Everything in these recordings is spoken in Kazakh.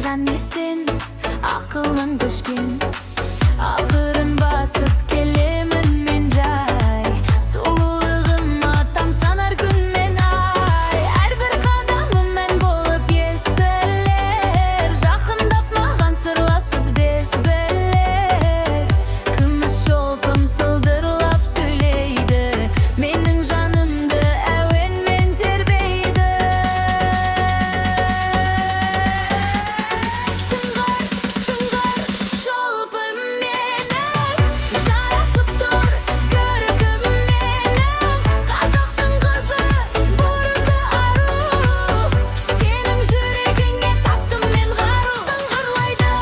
жан естен ақылын көшкен. Ақырын басып келемін мен жай, сұлулығыма тамсанар күн мен ай. Әрбір қадамым мән болып естілер, жақындап маған сырласып дес білер. Күміс шолпым сылдырлап сөйлейді, менің жанымды әуенмен тербейді. Сыңғыр шолпым менің, жарасып тұр көркім менің. Қазақтың қызы бұрымды ару, сенің жүрегіңе таптым мен қару. Сыңғырлайды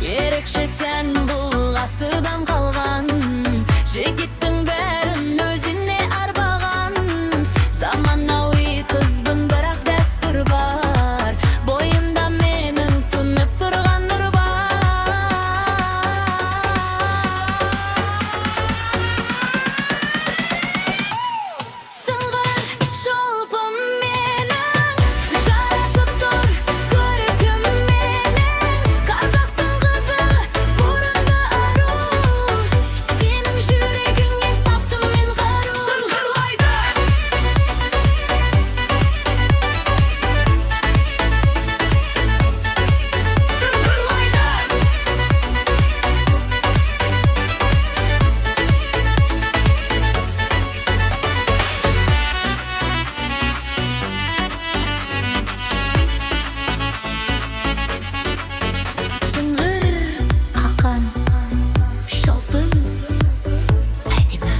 ерекше сән бұл ғасырдан қалған, жігіттің бәрін өзіне арбаған. Заманауи қызбын, бірақ дәстүр бар, бойымда менің тұнып тұрған нұр бар. Сыңғыр шолпым менің, жарасып тұр көркім менің. Қазақтың қызы бұрымды ару, сенің жүрегіңе таптым мен қару. Сыңғырлайды сыңғыр қаққан шолпым әдемі.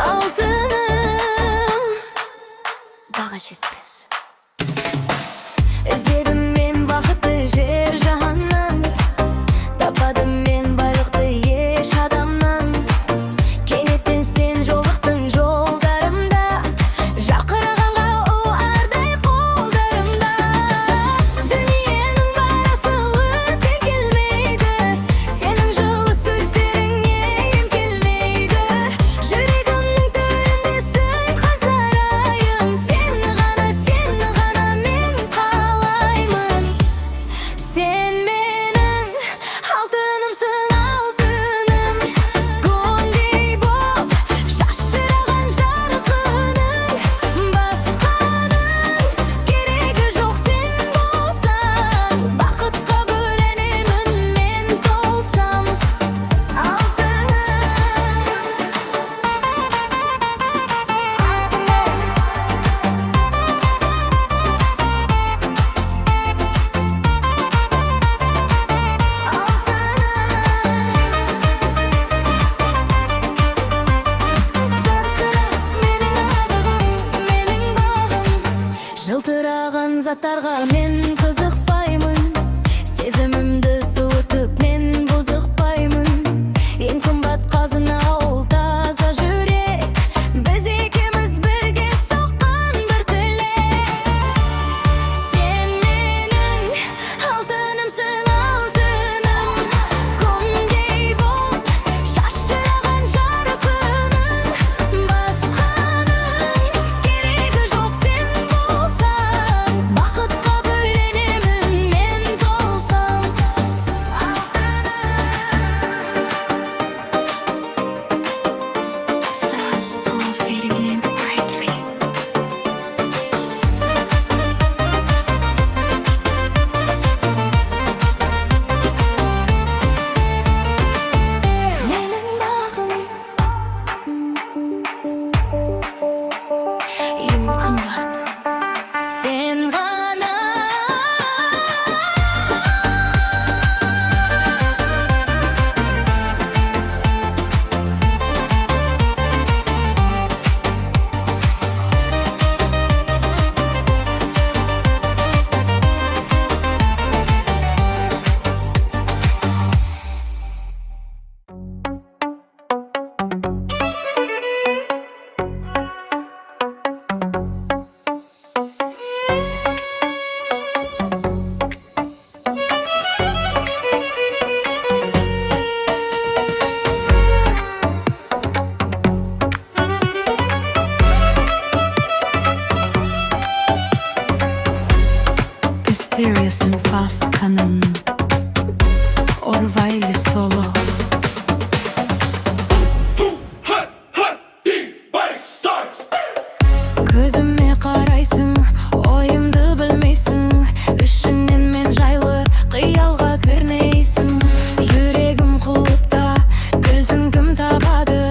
Алтыным баға жетпес. Іздедім мен бақытты жер жаһаннан, таппадым мен байлықты еш адамнан. Кенеттен сен жолықтың жолдарымда, жарқырағанға уардай қолдарымда. Дүниенің барысы өтпек Survival solo. Көзіме қарайсың, ойымды білмейсің, ішінен мен жайлы қиялға кірнейсің. Жүрегім құлыпта, кілтін кім табады?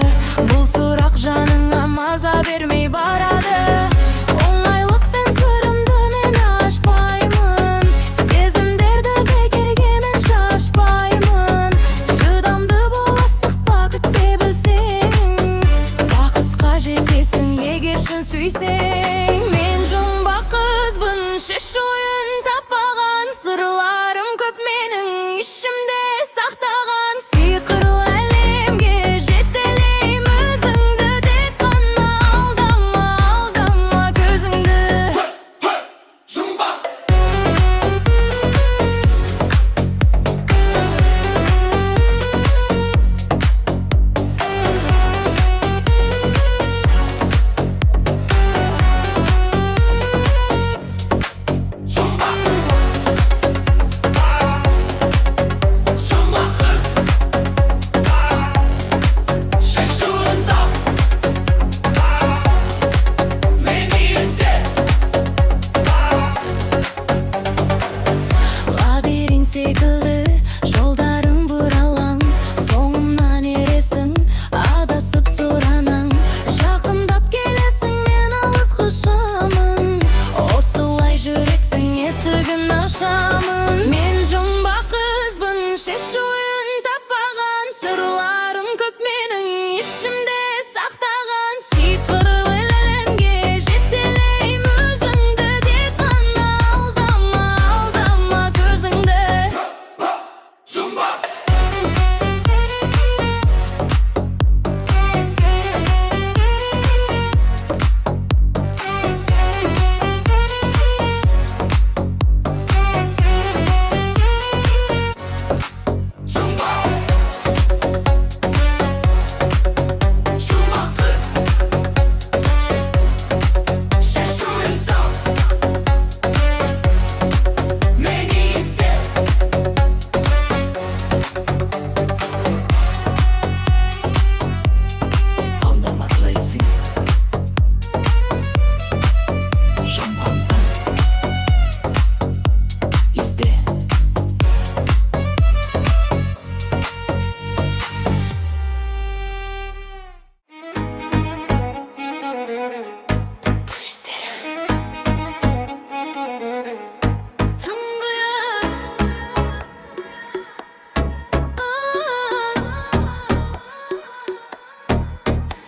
Бұл сұрақ жаныңа маза бермей барады. Оңайлықпен сырымды мен ашпаймын, сезімдерді бекерге мен шашпаймын. Шыдамды боласық бақыт дей білсең, бақытқа жетесің егер шын сүйсең. Мен жұмбақ қызбын, шеш ойын таппаған, сырларым көп менің ішімде сақтаған. Сиқырлы әлемге жетелейм өзіңді, тек қана алдама, алдама көзіңді. Жұмбақ Лабиринт секілді жолдарың бұралаң, соңымнан ересің, адасып сұранаң. Жақындап келесің, мен алыс құшамын, осылай жүректің есігін ашамын. Мен жұмбақ қызбын, шеш ойын таппаған, сырларым көп менің ішімде сақтаған. Сиқырлы әлемге жетелейм өзіңді, тек қана алдама, алдама көзіңді. Жұмбақ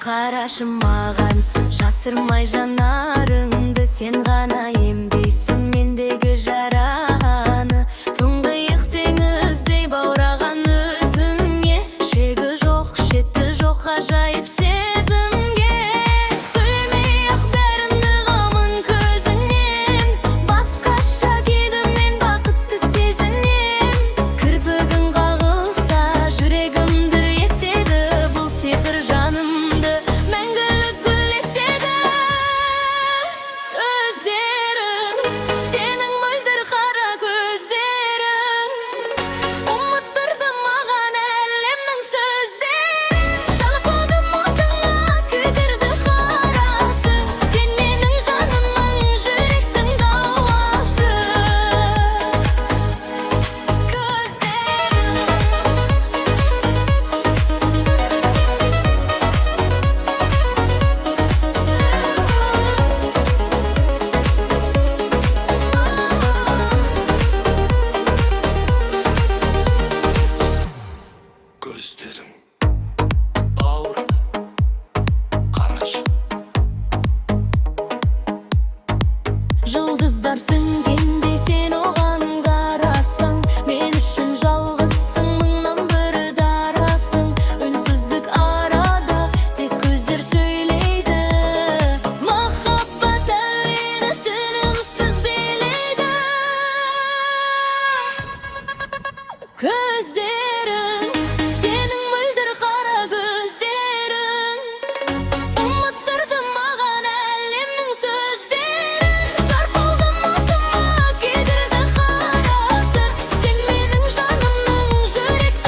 Қарашы маған, жасырмай жанарыңды, сен ғана емдейсің мендегі жараны. Тұңғиық теңіздей баураған өзіңе, шегі жоқ, шеті жоқ ғажайып сезімге. Сөйлемей-ақ бәрін ұғамын көзіңнен, басқаша кейді мен бақытты сезінем. Кірпігің қағылса жүрегім дір етеді, бұл сиқыр жанымды мәңгілік гүл етеді. Көздерің, сенің мөлдір қара көздерің, ұмыттырды маған әлемнің сөздерін. Жалқаудым отыңа, күйдірді қарасы, сен менің жанымның, жүректің дауасы. көздерің ауыр, қарашы. Жұлдыздар сөнгенде сен оған қарасың, мен үшін жалғызсың, мыңнан бір дарасың. Үнсіздік арада тек көздер сөйлейді, махаббат әуені тынымсыз билейді. Көздерің, сенің мөлдір қара көздерің, ұмыттырды маған әлемнің сөздерін. Шарпылдым отыңа, күйдірді қарасы, сен менің жанымның, жүректің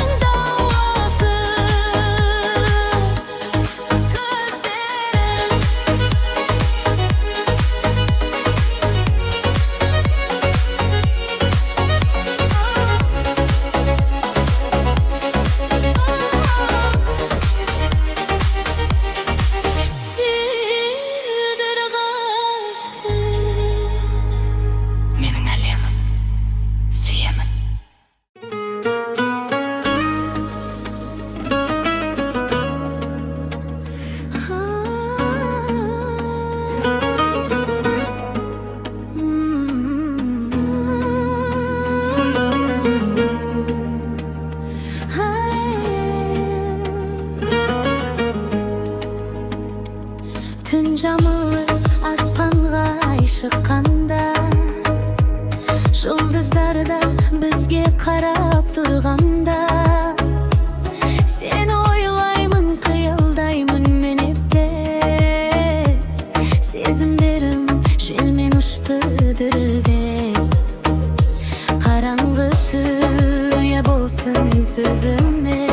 сөзіме.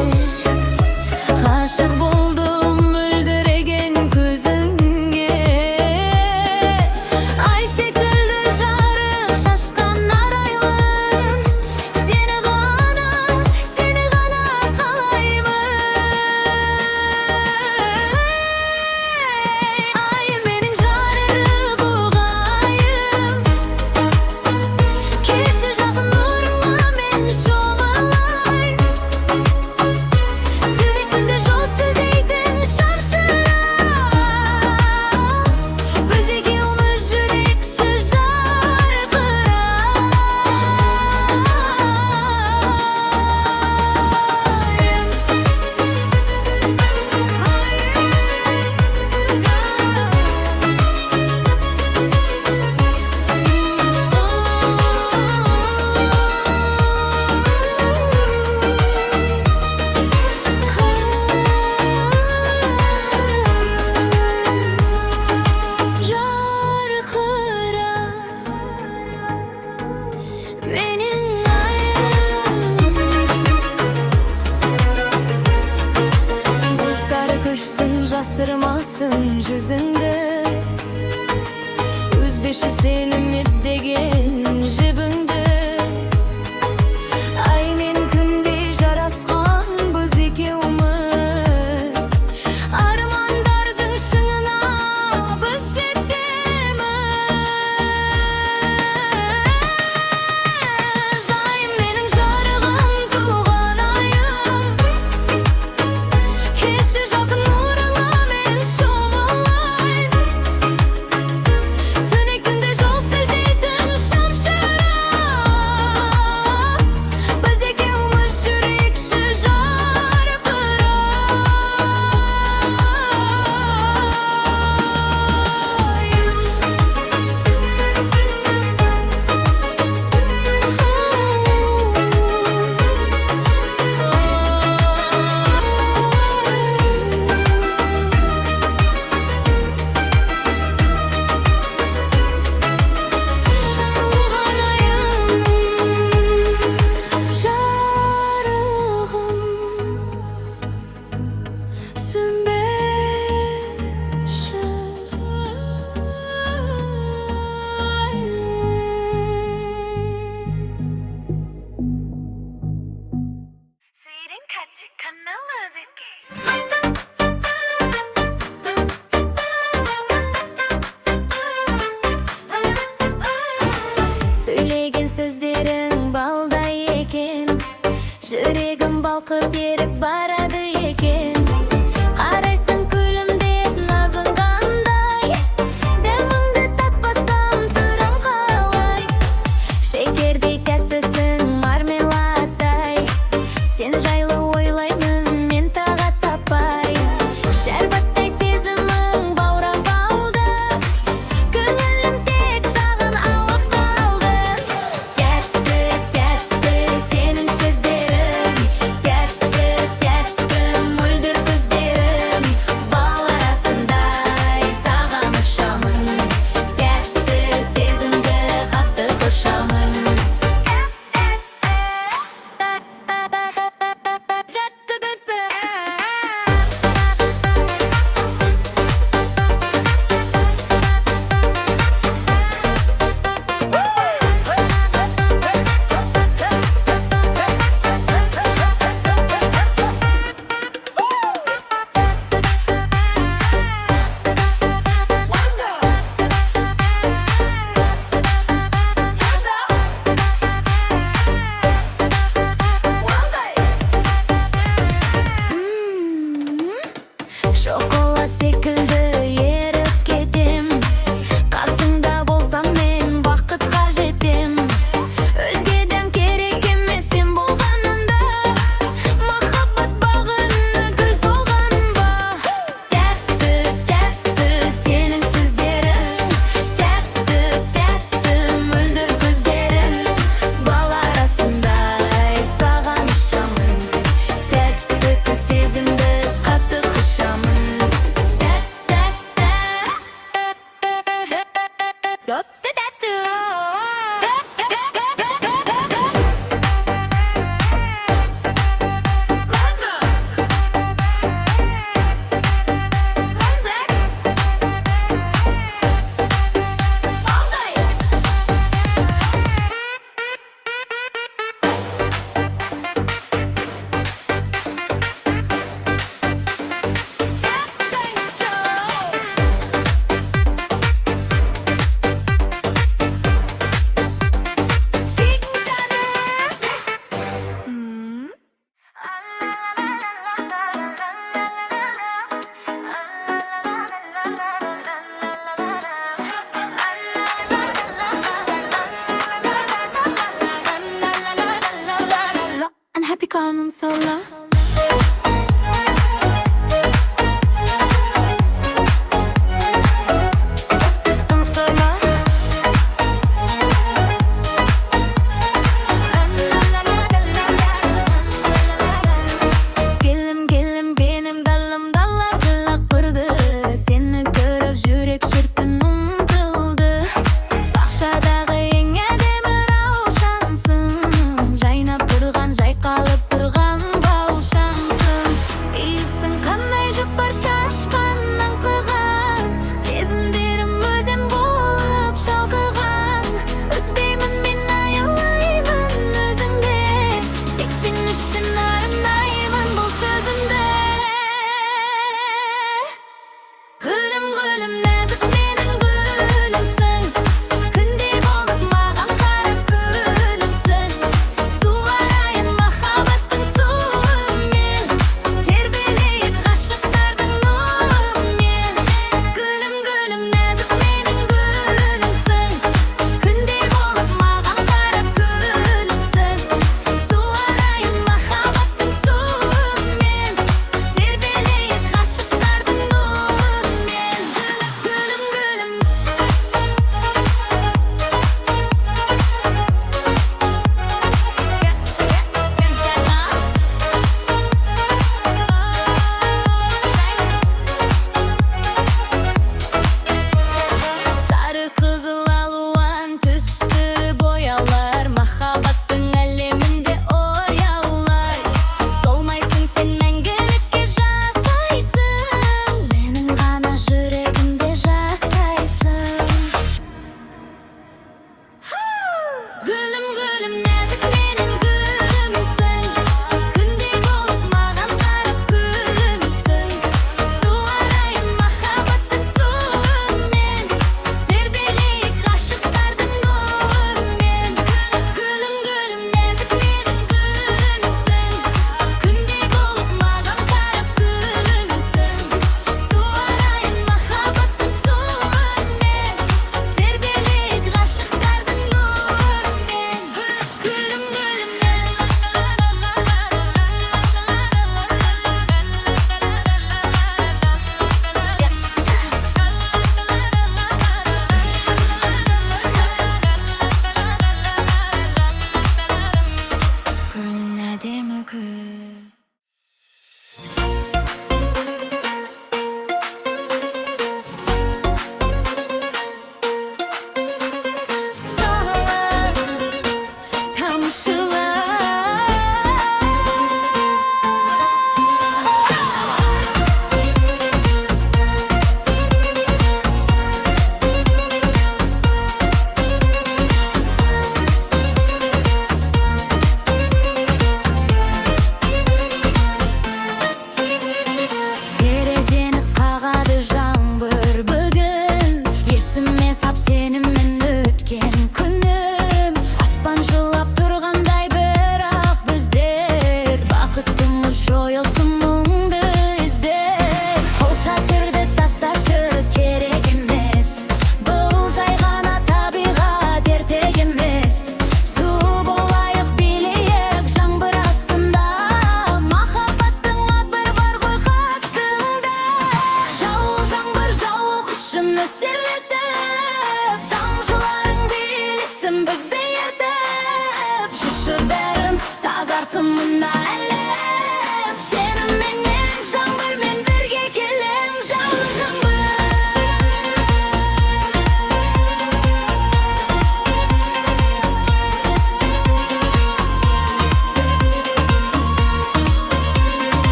Ғашық болдым мөлдіреген көзіңе. Ай секілді жарық шашқан арайлым, сені ғана қалаймын. Айым менің жарық айым, келші жақын нұрыңа мен шомылайын. Түнек күнде жол сілтейтін шамшырақ, біз екеуміз жүрекші менің айым. Бұлттар көшсін, жасырмасын жүзіңді, үзбеші сені мүддеген жібіңді. Ай мен күндей жарасқан біз екеуміз, армандардың шыңына біз жетеміз. Айым менің жарығым, туған айым, келші жақын нұрыңа мен шомылайын. Түнек күнде жол сілтейтін шамшырақ, біз екеуміз жүрекші туған айым, жарығым, сөнбеші Sweet and catchy, Camilla the Gay. Сөйлеген сөздерің балдай екен, жүрегім балқып еріп барады екен. Қарайсың күлімдеп назынғандай, дәміңді татпасам түрің қалай. Шекердей тәттісің мармеладтай, сен жайлы ойлаймын мен тағат таппай. Шәрбаттай сезімің баурап алды, көңілім тек саған ауып қалды. Тәтті, тәтті сенің сөздерің, тәтті, тәтті мөлдір başının salla. Gelim gelim benim dalım dallar akırdı. Seni görüp жүрек шіркін ұмтылды. Бақшадағы ең әдемі раушансың, жайнап тұрған, жайқалып тұрған баушансың. Иісің қандай жұпар шашқан аңқыған, сезімдерім өзен болып шалқыған. Үзбеймін мен аялаймын өзіңде, тек сен үшін арнаймын бұл сөзімді. Gülüm gülüm нәзік менің гүлімсің, күндей болып маған қарап күлімсің. Суарайын махаббаттың суымен, тербелейік ғашықтардың нұрымен. Gülüm gülüm нәзік менің гүлімсің, күндей болып маған қарап күлімсің. Суарайын махаббаттың суымен, тербелейік ғашықтардың нұрымен. Gülüm gülüm Sarı kızıl aluan tüstü boyalar, махаббаттың әлемінде ояулар. Солмайсың сен мәңгілікке жасайсың, менің ғана жүрегімде жасайсың. Gülüm gülüm нәзік менің гүлімсің, күндей болып маған қарап күлімсің. Суарайын махаббаттың суымен, тербелейік ғашықтардың нұрымен. Gülüm gülüm нәзік менің гүлімсің, күндей болып маған қарап күлімсің. Суарайын махаббаттың суымен, тербелейік ғашықтардың нұрымен. Gülüm gülüm Күнің әдемі күн. Sağlar, tamşılar.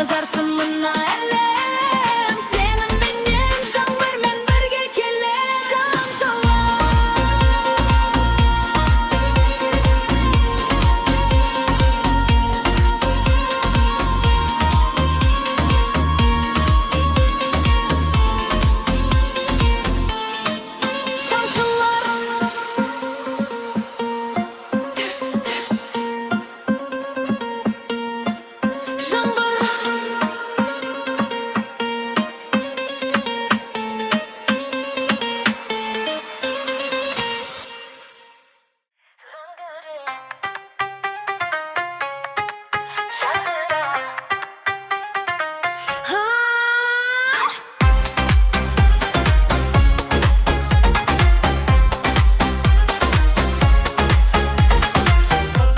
жазарсың мына әлем. Сенің менен жаңбырмен бірге келем.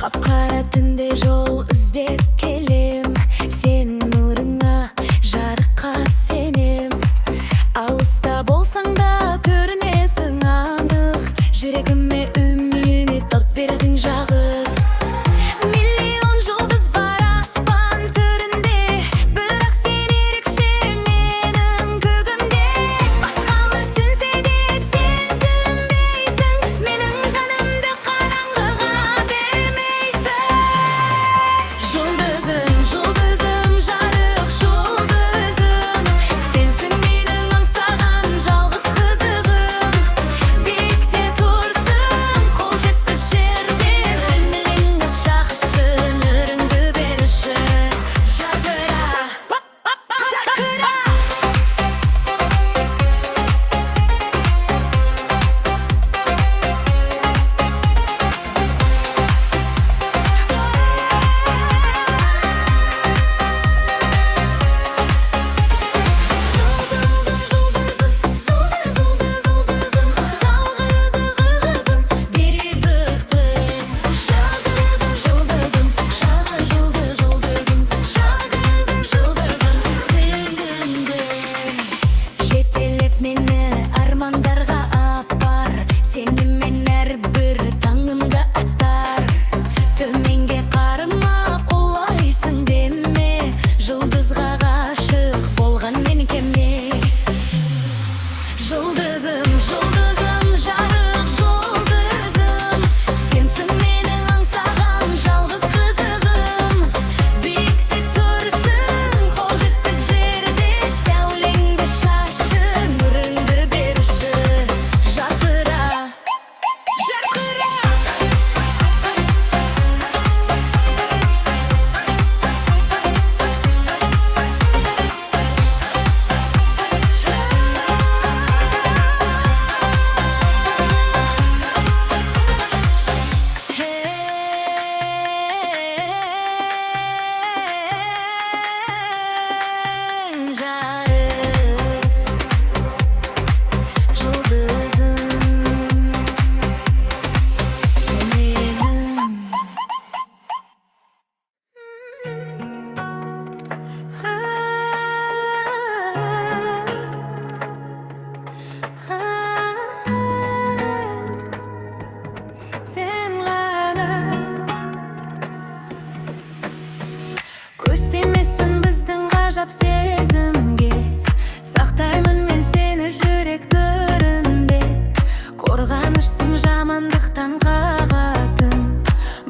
Қап-қара түнде жол іздеп келем, сенің нұрыңа жарыққа сенем. Алыста болсаң да көрінесің анық, жүрегіме үміт от бердің жағы. Миллион жұлдыз бар аспан төрінде, бірақ сен ерекше менің көгімде. Басқалар сөнсе де сен сөнбейсің, менің жанымды қараңғыға бермейсің. Жұлдызым, жұлдызым, жарық жұлдызым, сенсің менің аңсаған жалғыз қызығым. Биікте тұрсың, қол жетпес жерде, сенің шақшы нұрыңды берші. Жарқыра, жарқыра. Жетелеп мені армандарға апар, сенімен әрбір таңымда аттар. Төменге қарама, қолайсың деме, жұлдызға ғашық болған мен кеме. Жұлдызым, жұлдызым, жарық жұлдызым, сенсің менің аңсаған жалғыз қызығым. Биікте тұрсың, қол жетпес жерде, сәулеңді шашы, нұрыңды берші. Жарқыра, жарқыра. Көз тимесін біздің ғажап сезімге, сақтаймын мен сені жүрек төрінде. Қорғанышсың жамандықтан қағатын,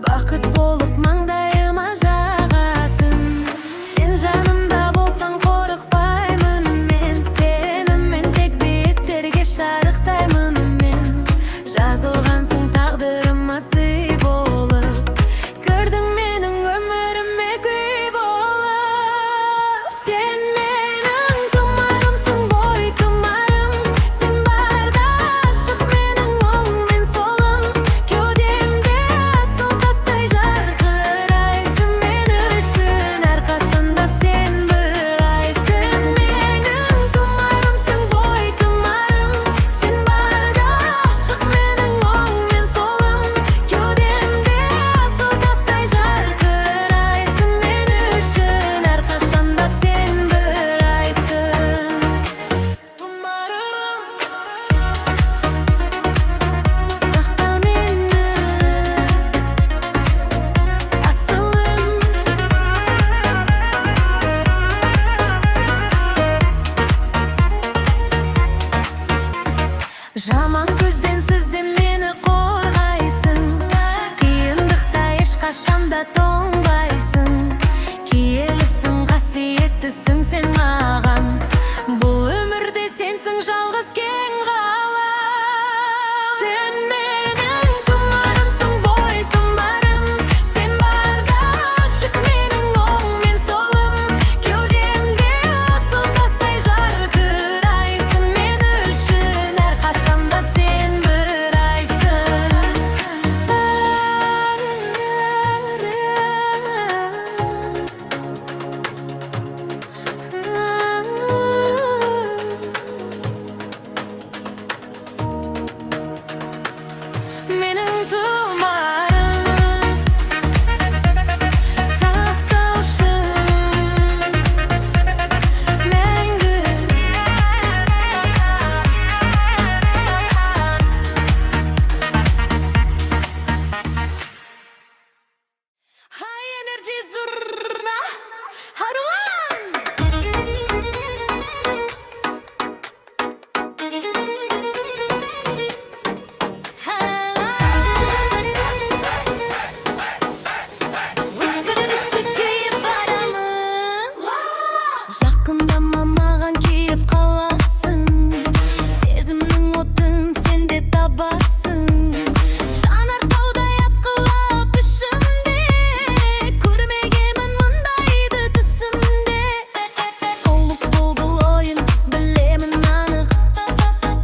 бақыт болып маңдайыма жағатын. Сен жанымда болсаң қорықпаймын мен, сенімен тек биіктерге шарықтаймын мен. Жазылғансың тағдырыма сый болып, көрдің менің өміріме күй болып. Сен сүйіктісің сен маған. Бұл өмірде сенсің жалғыз кең ғалам. Сен менің тұмарымсың, бой тұмарым. Сен барда ашық менің оң мен солым. Кеудемде асыл тастай жарқырайсың. Мен үшін әрқашанда сен бір айсың. Менің тұмарым, сақтаушым мәңгі. High energy zurna haruan. Жақындама маған келіп қаласың. Сезімнің отын сенде табасың. Жанартаудай атқылап ішімде. Көрмегенмін мұндайды түсімде. Қолып бол бұл ойын білемін анық.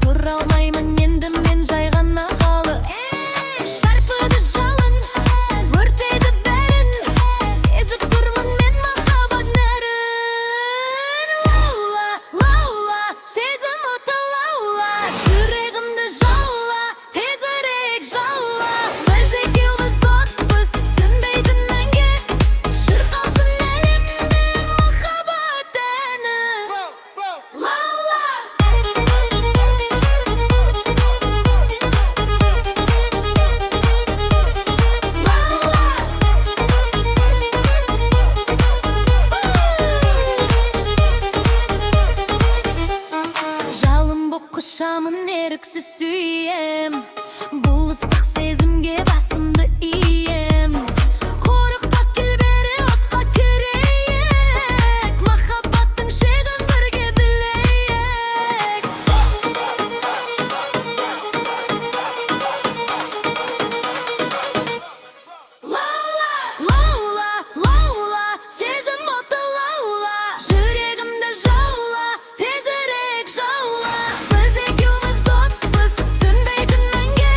Тұра алмаймын енді мен жай ғана қалып. Шарпыды жалын, өртеді бәрін. Сезіп тұрмын мен махаббат нәрін. Лаула, лаула, сезім оты лаула. Жүрегімді жаула, тезірек жаула. Біз екеуміз отпыз, сөнбейтін мәңгі. Шырқалсын әлемде махаббат әні. Лаула. Жалын боп құшамын, еріксіз сүйем. Бұл ыстық сезімге басымды ием. Қорыққа кел бері отқа кірейік. Махаббаттың шегін бірге білейік. Лаула, лаула, лаула, сезім оты лаула. Жүрегімді жаула, тезірек жаула. Біз екеуміз отпыз, сөнбейтін мәңгі.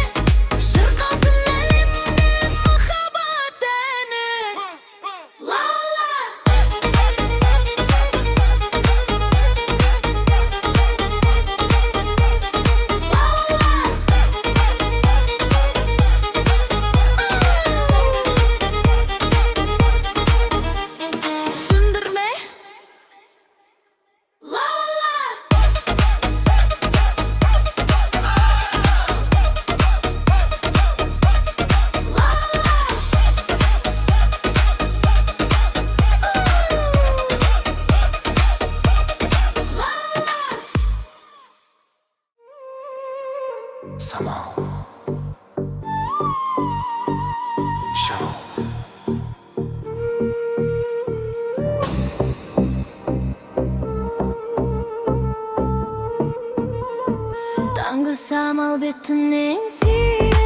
Шырқалсын әлемде махаббат әні. Лаула. Сөндірме. Лаула. Самал Шоу. Таңғы самал бетінен сүй.